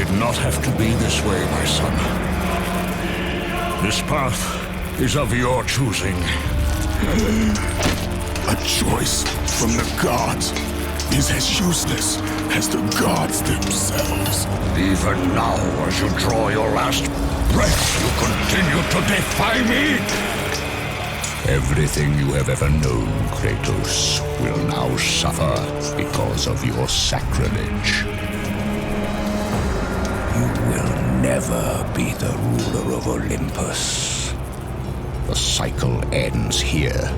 did not have to be this way, my son. This path is of your choosing. A choice from the gods is as useless as the gods themselves. Even now, as you draw your last breath, you continue to defy me? Everything you have ever known, Kratos, will now suffer because of your sacrilege. You will never be the ruler of Olympus. The cycle ends here.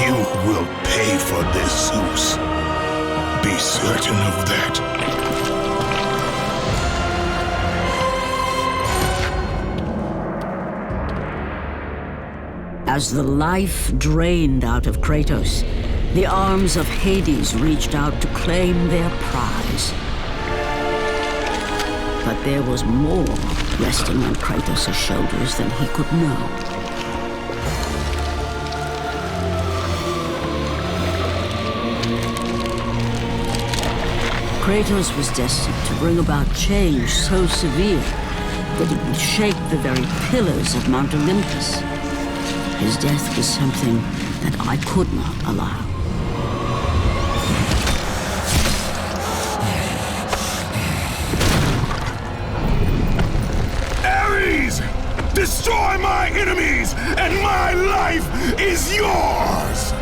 You will pay for this, Zeus. Be certain of that. As the life drained out of Kratos, the arms of Hades reached out to claim their prize. But there was more resting on Kratos' shoulders than he could know. Kratos was destined to bring about change so severe that it would shake the very pillars of Mount Olympus. His death was something that I could not allow. Ares! Destroy my enemies, and my life is yours!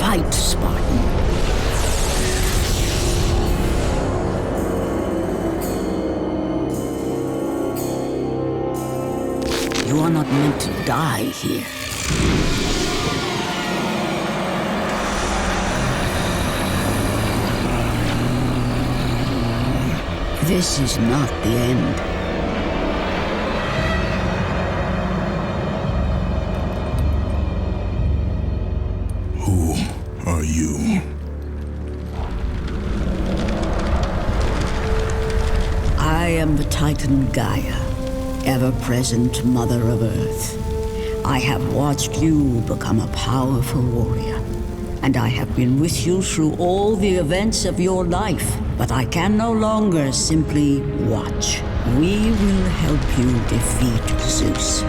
Fight, Spartan. You are not meant to die here. This is not the end. Who are you? I am the Titan Gaia, ever-present Mother of Earth. I have watched you become a powerful warrior, and I have been with you through all the events of your life, but I can no longer simply watch. We will help you defeat Zeus.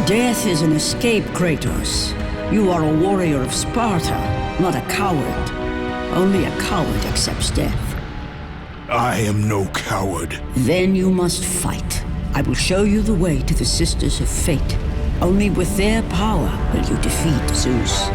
Death is an escape, Kratos. You are a warrior of Sparta, not a coward. Only a coward accepts death. I am no coward. Then you must fight. I will show you the way to the Sisters of Fate. Only with their power will you defeat Zeus.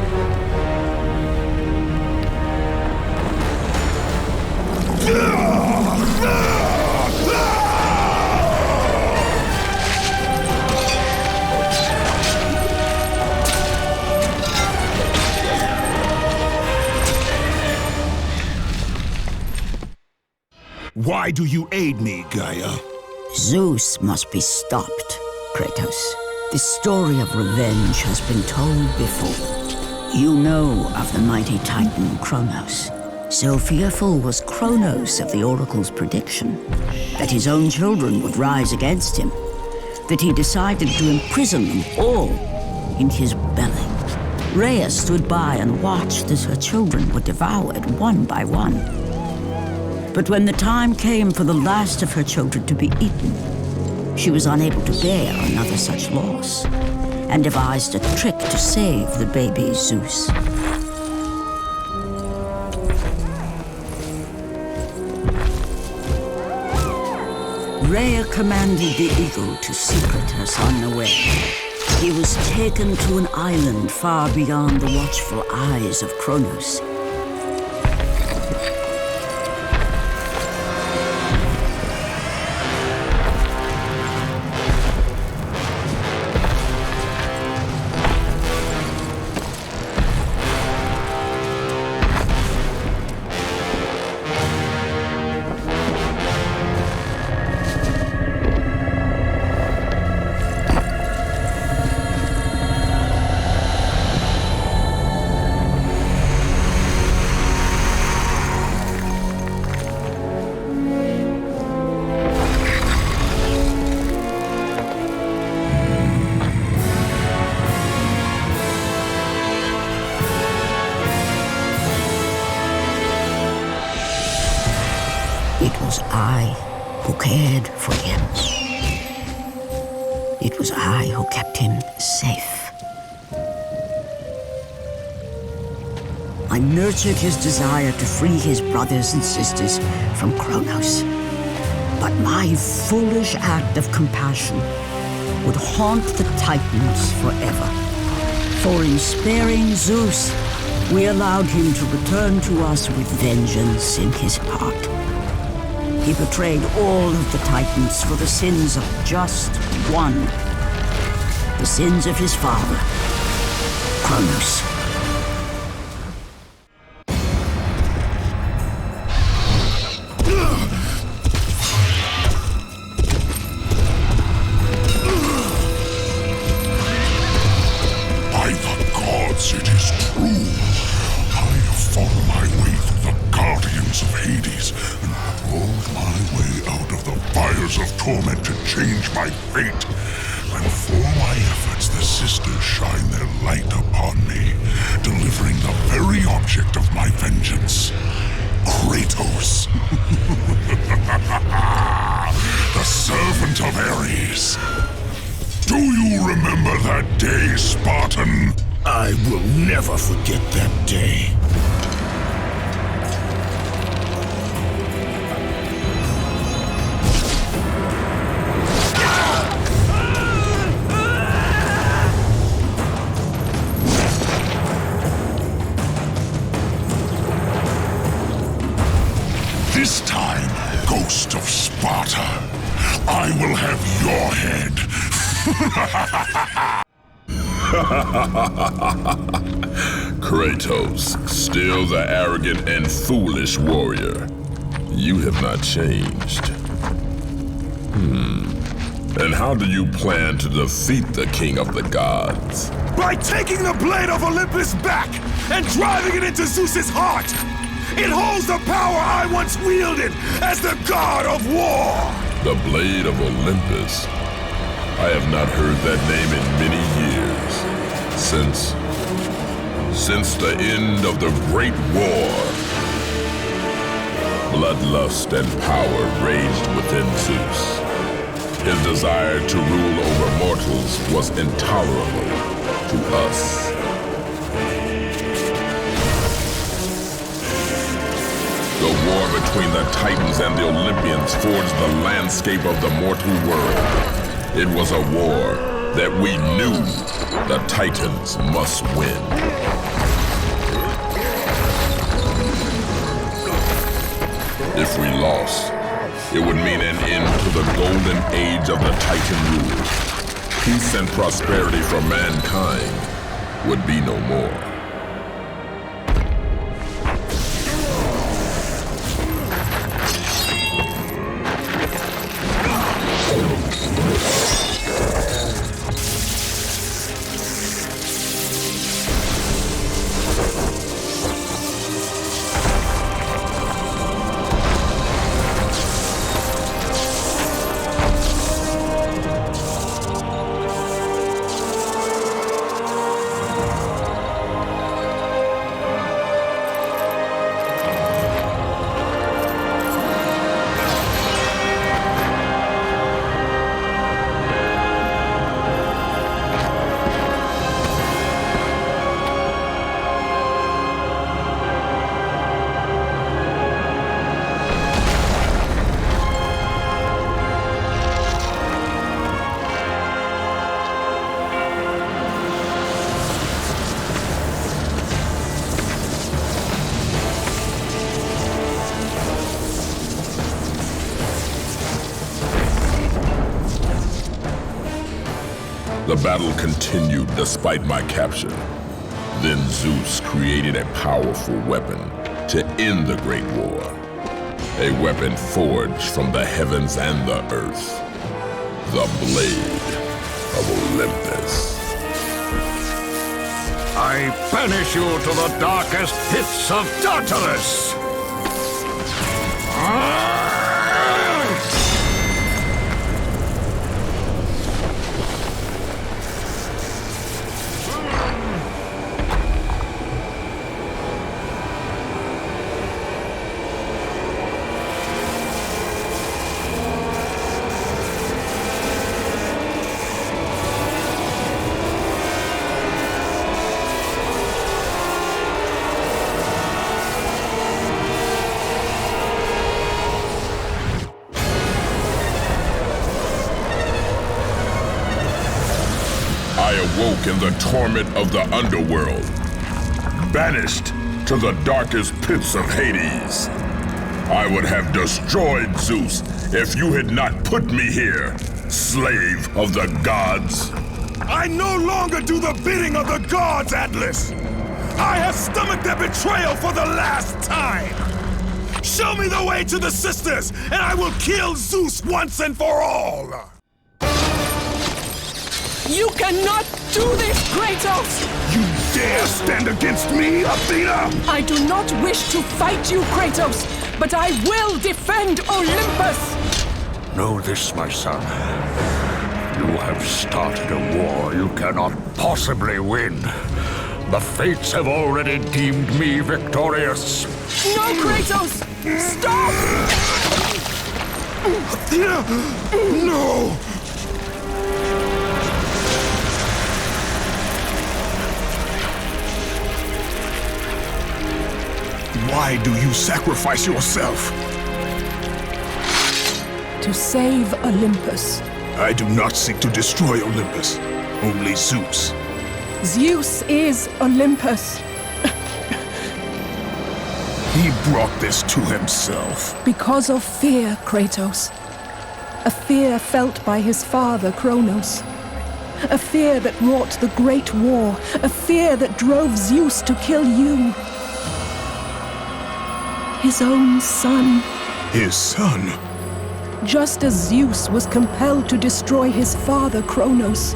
Why do you aid me, Gaia? Zeus must be stopped, Kratos. This story of revenge has been told before. You know of the mighty Titan Kronos. So fearful was Kronos of the Oracle's prediction that his own children would rise against him, that he decided to imprison them all in his belly. Rhea stood by and watched as her children were devoured one by one. But when the time came for the last of her children to be eaten, she was unable to bear another such loss, and devised a trick to save the baby Zeus. Rhea commanded the eagle to secret her son away. He was taken to an island far beyond the watchful eyes of Kronos. I who cared for him. It was I who kept him safe. I nurtured his desire to free his brothers and sisters from Kronos. But my foolish act of compassion would haunt the Titans forever. For in sparing Zeus, we allowed him to return to us with vengeance in his heart. He betrayed all of the Titans for the sins of just one. The sins of his father, Kronos. By the gods, it is true. I have fought my way through the guardians of Hades and crawled my way out of the fires of torment to change my fate. And for my efforts, the sisters shine their light upon me, delivering the very object of my vengeance, Kratos. The servant of Ares. Do you remember that day, Spartan? I will never forget that day. This time, Ghost of Sparta, I will have your head. Kratos, still the arrogant and foolish warrior. You have not changed. And how do you plan to defeat the king of the gods? By taking the blade of Olympus back and driving it into Zeus's heart! It holds the power I once wielded as the god of war! The blade of Olympus? I have not heard that name in many years. Since the end of the Great War. Bloodlust and power raged within Zeus. His desire to rule over mortals was intolerable to us. The war between the Titans and the Olympians forged the landscape of the mortal world. It was a war that we knew the Titans must win. If we lost, it would mean an end to the golden age of the Titan rule. Peace and prosperity for mankind would be no more. The battle continued despite my capture. Then Zeus created a powerful weapon to end the Great War. A weapon forged from the heavens and the earth. The Blade of Olympus. I banish you to the darkest pits of Tartarus! I awoke in the torment of the underworld, banished to the darkest pits of Hades. I would have destroyed Zeus if you had not put me here, slave of the gods. I no longer do the bidding of the gods, Atlas! I have stomached their betrayal for the last time! Show me the way to the sisters, and I will kill Zeus once and for all! You cannot do this, Kratos! You dare stand against me, Athena? I do not wish to fight you, Kratos, but I will defend Olympus! Know this, my son. You have started a war you cannot possibly win. The fates have already deemed me victorious. No, Kratos! Stop! Athena! No! Why do you sacrifice yourself? To save Olympus. I do not seek to destroy Olympus, only Zeus. Zeus is Olympus. He brought this to himself. Because of fear, Kratos. A fear felt by his father, Kronos. A fear that wrought the Great War. A fear that drove Zeus to kill you. His own son. His son? Just as Zeus was compelled to destroy his father, Kronos.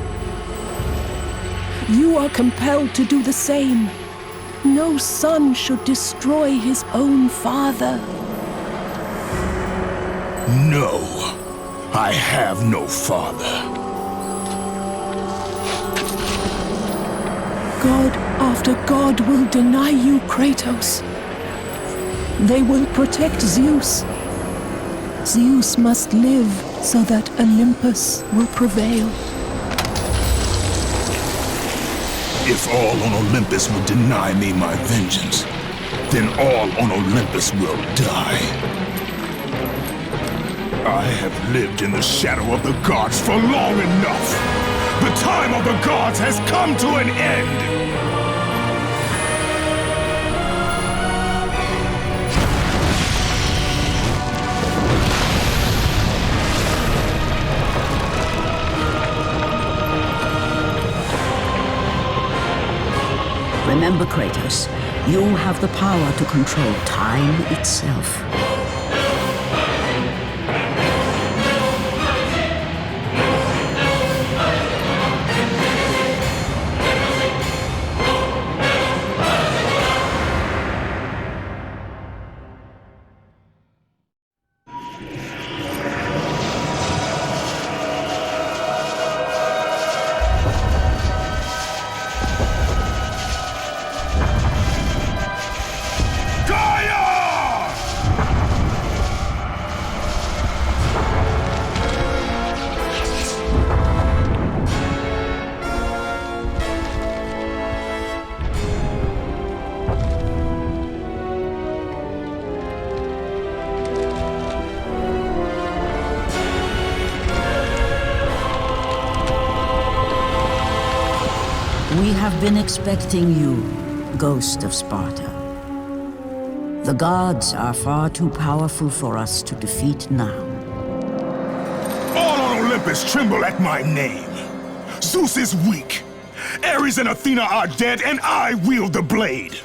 You are compelled to do the same. No son should destroy his own father. No, I have no father. God after God will deny you, Kratos. They will protect Zeus. Zeus must live so that Olympus will prevail. If all on Olympus will deny me my vengeance, then all on Olympus will die. I have lived in the shadow of the gods for long enough. The time of the gods has come to an end. Remember, Kratos, you have the power to control time itself. We have been expecting you, Ghost of Sparta. The gods are far too powerful for us to defeat now. All on Olympus tremble at my name. Zeus is weak. Ares and Athena are dead, and I wield the blade.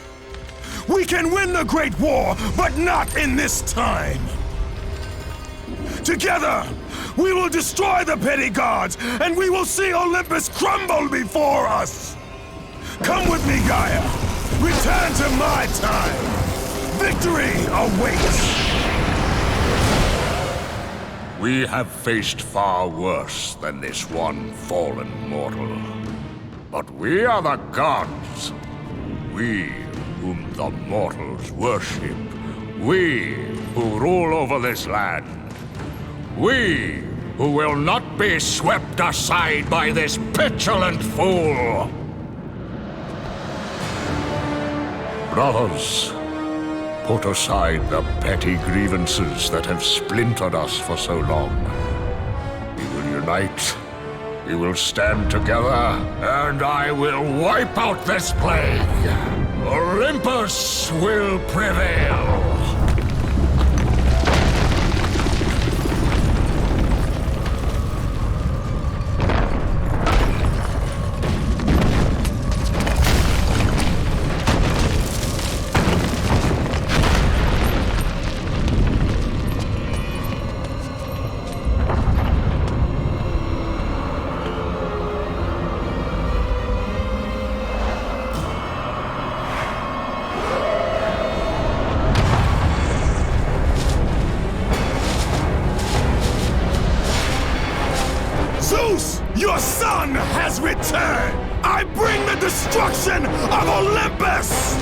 We can win the Great War, but not in this time. Together, we will destroy the petty gods, and we will see Olympus crumble before us. Come with me, Gaia. Return to my time. Victory awaits. We have faced far worse than this one fallen mortal. But we are the gods. We whom the mortals worship. We who rule over this land. We who will not be swept aside by this petulant fool. Brothers, put aside the petty grievances that have splintered us for so long. We will unite We will stand together, and I will wipe out this plague. Olympus will prevail. Zeus, your son has returned! I bring the destruction of Olympus!